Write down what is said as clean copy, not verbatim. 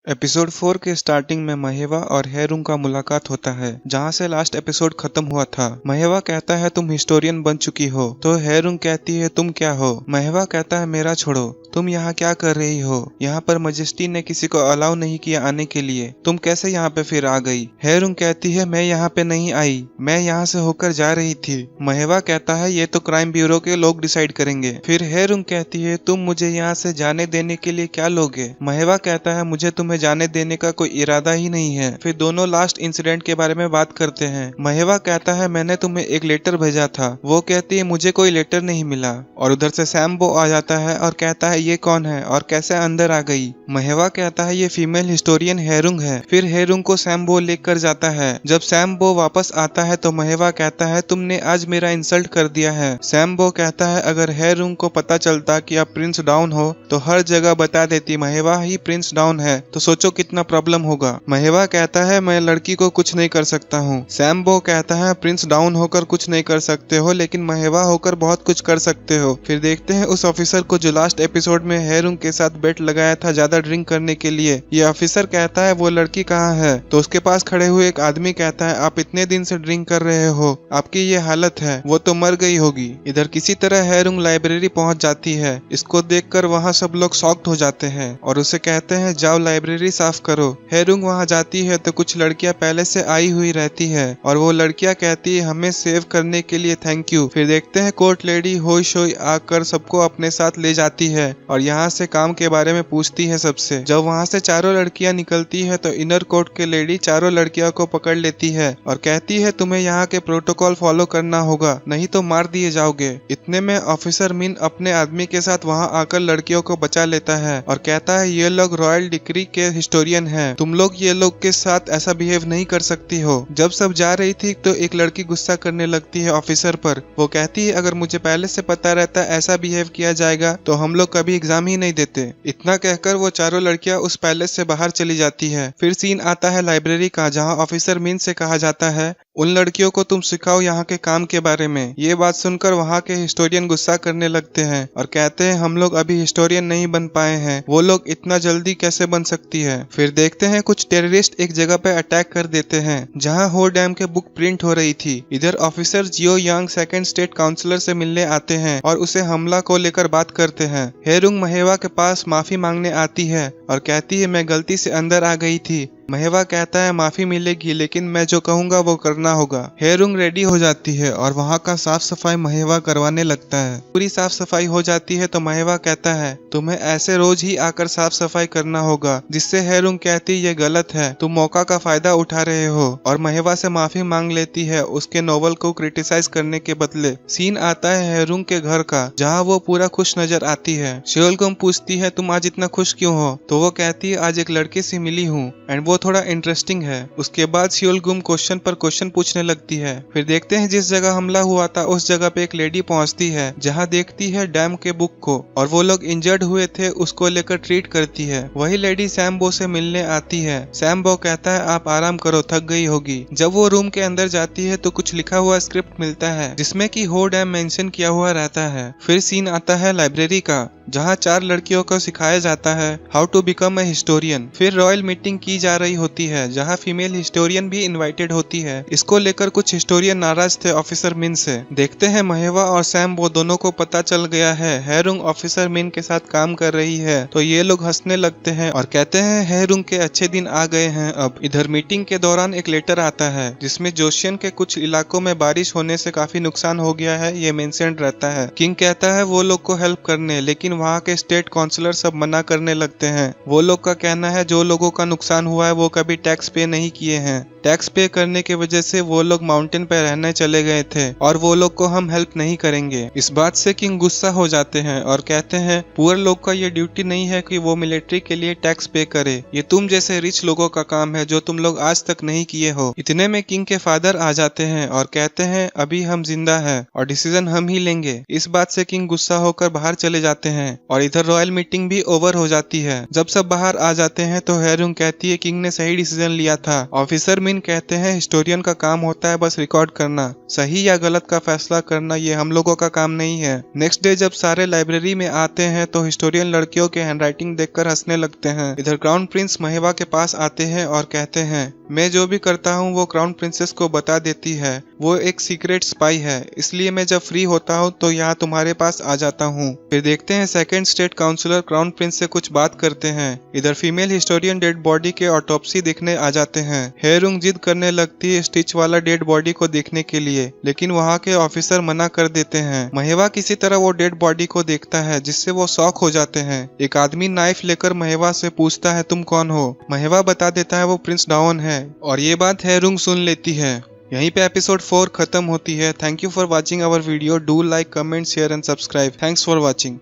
Episode 4 के starting में महेवा और हेरुंग का मुलाकात होता है, जहां से लास्ट एपिसोड खत्म हुआ था। महेवा कहता है तुम हिस्टोरियन बन चुकी हो, तो हेरुंग कहती है तुम क्या हो। महेवा कहता है मेरा छोड़ो, तुम यहाँ क्या कर रही हो। यहाँ पर मजेस्टी ने किसी को अलाउ नहीं किया आने के लिए, तुम कैसे यहाँ पे फिर आ गई। हेरुंग कहती है मैं यहाँ पे नहीं आई, मैं यहाँ से होकर जा रही थी। महेवा कहता है ये तो क्राइम ब्यूरो के लोग डिसाइड करेंगे। फिर हेरुंग कहती है तुम मुझे यहाँ से जाने देने के लिए क्या लोगे। महेवा कहता है मुझे तुम्हें जाने देने का कोई इरादा ही नहीं है। फिर दोनों लास्ट इंसिडेंट के बारे में बात करते हैं। महेवा कहता है मैंने तुम्हें एक लेटर भेजा था। वो कहती है मुझे कोई लेटर नहीं मिला। और उधर से सैम्बो आ जाता है और कहता है ये कौन है और कैसे अंदर आ गई। महेवा कहता है ये फीमेल हिस्टोरियन हेरुंग है। फिर हेरुंग को सैम्बो लेकर जाता है। जब सैम्बो वापस आता है तो महेवा कहता है तुमने आज मेरा इंसल्ट कर दिया है। सैम्बो कहता है अगर हेरुंग को पता चलता कि आप प्रिंस डाउन हो तो हर जगह बता देती महेवा ही प्रिंस डाउन है, तो सोचो कितना प्रॉब्लम होगा। महेवा कहता है मैं लड़की को कुछ नहीं कर सकता हूँ। सैम्बो कहता है प्रिंस डाउन होकर कुछ नहीं कर सकते हो, लेकिन महेवा होकर बहुत कुछ कर सकते हो। फिर देखते हैं उस ऑफिसर को जो लास्ट एपिसोड में हेरुंग के साथ बेट लगाया था ज्यादा ड्रिंक करने के लिए। ये ऑफिसर कहता है वो लड़की कहाँ है, तो उसके पास खड़े हुए एक आदमी कहता है आप इतने दिन से ड्रिंक कर रहे हो, आपकी ये हालत है, वो तो मर गई होगी। इधर किसी तरह हेरुंग लाइब्रेरी पहुंच जाती है। इसको देखकर वहाँ सब लोग शॉक्ड हो जाते हैं और उसे कहते हैं जाओ लाइब्रेरी साफ करो। हेरुंग वहाँ जाती है तो कुछ लड़कियां पहले से आई हुई रहती है और वो लड़कियां कहती है हमें सेव करने के लिए थैंक यू। फिर देखते हैं कोर्ट लेडी होई शोई आकर सबको अपने साथ ले जाती है और यहाँ से काम के बारे में पूछती है सबसे। जब वहाँ से चारों लड़कियां निकलती है तो इनर कोर्ट के लेडी चारों लड़कियों को पकड़ लेती है और कहती है तुम्हें यहाँ के प्रोटोकॉल फॉलो करना होगा, नहीं तो मार दिए जाओगे। इतने में ऑफिसर मिन अपने आदमी के साथ वहाँ आकर लड़कियों को बचा लेता है और कहता है ये लोग रॉयल डिक्री के हिस्टोरियन हैं, तुम लोग ये लोग के साथ ऐसा बिहेव नहीं कर सकती हो। जब सब जा रही थी तो एक लड़की गुस्सा करने लगती है ऑफिसर पर। वो कहती है अगर मुझे पहले से पता रहता ऐसा बिहेव किया जाएगा तो हम लोग कभी एग्जाम ही नहीं देते। इतना कहकर वो चारों लड़कियां उस पैलेस से बाहर चली जाती है। फिर सीन आता है लाइब्रेरी का, जहाँ ऑफिसर मिन से कहा जाता है उन लड़कियों को तुम सिखाओ यहाँ के काम के बारे में। ये बात सुनकर वहाँ के हिस्टोरियन गुस्सा करने लगते हैं और कहते हैं हम लोग अभी हिस्टोरियन नहीं बन पाए हैं, वो लोग इतना जल्दी कैसे बन सकती है। फिर देखते हैं कुछ टेररिस्ट एक जगह पे अटैक कर देते हैं जहाँ हो डैम के बुक प्रिंट हो रही थी। इधर ऑफिसर जियो यांग सेकंड स्टेट काउंसलर से मिलने आते हैं और उसे हमला को लेकर बात करते हैं। हेरुंग महेवा के पास माफी मांगने आती है और कहती है मैं गलती से अंदर आ गई थी। महेवा कहता है माफी मिलेगी, लेकिन मैं जो कहूंगा वो करना होगा। हेरुंग रेडी हो जाती है और वहाँ का साफ सफाई महेवा करवाने लगता है। पूरी साफ सफाई हो जाती है तो महेवा कहता है तुम्हें ऐसे रोज ही आकर साफ सफाई करना होगा, जिससे हेरुंग कहती ये गलत है, तुम मौका का फायदा उठा रहे हो और महेवा से माफी मांग लेती है उसके नोवेल को क्रिटिसाइज करने के बदले। सीन आता है हेरुंग के घर का, जहाँ वो पूरा खुश नजर आती है। शियोलगुम पूछती है तुम आज इतना खुश क्यों हो, तो वो कहती है आज एक लड़के से मिली हूँ एंड वो थोड़ा इंटरेस्टिंग है। उसके बाद शियोलगुम क्वेश्चन पर क्वेश्चन पूछने लगती है। फिर देखते हैं जिस जगह हमला हुआ था उस जगह पे एक लेडी पहुंचती है, जहां देखती है डैम के बुक को और वो लोग इंजर्ड हुए थे उसको लेकर ट्रीट करती है। वही लेडी सैम्बो से मिलने आती है। सैम्बो कहता है आप आराम करो, थक गई होगी। जब वो रूम के अंदर जाती है तो कुछ लिखा हुआ स्क्रिप्ट मिलता है जिसमें कि हो डैम मेंशन किया हुआ रहता है। फिर सीन आता है लाइब्रेरी का, जहाँ 4 लड़कियों को सिखाया जाता है how to become a historian. फिर रॉयल मीटिंग की जा रही होती है जहाँ फीमेल हिस्टोरियन भी इनवाइटेड होती है। इसको लेकर कुछ हिस्टोरियन नाराज थे ऑफिसर मिन से। देखते हैं महेवा और सैम वो दोनों को पता चल गया है हेरुंग ऑफिसर मिन के साथ काम कर रही है, तो ये लोग हंसने लगते हैं और कहते हैं हेरुंग के अच्छे दिन आ गए हैं अब। इधर मीटिंग के दौरान एक लेटर आता है जिसमें जोशियन के कुछ इलाकों में बारिश होने से काफी नुकसान हो गया है ये मेंशन रहता है। किंग कहता है वो लोग को हेल्प करने, लेकिन वहाँ के स्टेट काउंसलर सब मना करने लगते हैं। वो लोग का कहना है जो लोगों का नुकसान हुआ है वो कभी टैक्स पे नहीं किए हैं, टैक्स पे करने की वजह से वो लोग माउंटेन पे रहने चले गए थे और वो लोग को हम हेल्प नहीं करेंगे। इस बात से किंग गुस्सा हो जाते हैं और कहते हैं पुअर लोग का ये ड्यूटी नहीं है कि वो मिलिट्री के लिए टैक्स पे करे, ये तुम जैसे रिच लोगों का काम है जो तुम लोग आज तक नहीं किए हो। इतने में किंग के फादर आ जाते हैं और कहते हैं अभी हम जिंदा हैं और डिसीजन हम ही लेंगे। इस बात से किंग गुस्सा होकर बाहर चले जाते हैं और इधर रॉयल मीटिंग भी ओवर हो जाती है। जब सब बाहर आ जाते हैं तो हेरुंग कहती है किंग ने सही डिसीजन लिया था। ऑफिसर मिन डार्विन कहते हैं हिस्टोरियन का काम होता है बस रिकॉर्ड करना, सही या गलत का फैसला करना ये हम लोगों का काम नहीं है। नेक्स्ट डे जब सारे लाइब्रेरी में आते हैं तो हिस्टोरियन लड़कियों के हैंडराइटिंग देखकर हंसने लगते हैं। इधर क्राउन प्रिंस महेवा के पास आते हैं और कहते हैं मैं जो भी करता हूँ वो क्राउन प्रिंसेस को बता देती है, वो एक सीक्रेट स्पाई है, इसलिए मैं जब फ्री होता हूँ तो यहाँ तुम्हारे पास आ जाता हूँ। फिर देखते हैं second state counsellor crown prince से कुछ बात करते हैं। इधर फीमेल हिस्टोरियन डेड बॉडी के ऑटोप्सी देखने आ जाते हैं। हेरुंग जिद करने लगती है स्टिच वाला डेड बॉडी को देखने के लिए, लेकिन वहाँ के ऑफिसर मना कर देते हैं। महेवा किसी तरह वो डेड बॉडी को देखता है जिससे वो शॉक हो जाते हैं। एक आदमी नाइफ लेकर महेवा से पूछता है तुम कौन हो। महेवा बता देता है वो प्रिंस डावन है और ये बात हेरुंग सुन लेती है। यहीं पे एपिसोड 4 खत्म होती है। Thank you for watching our video. Do like, comment, share and subscribe. Thanks for watching.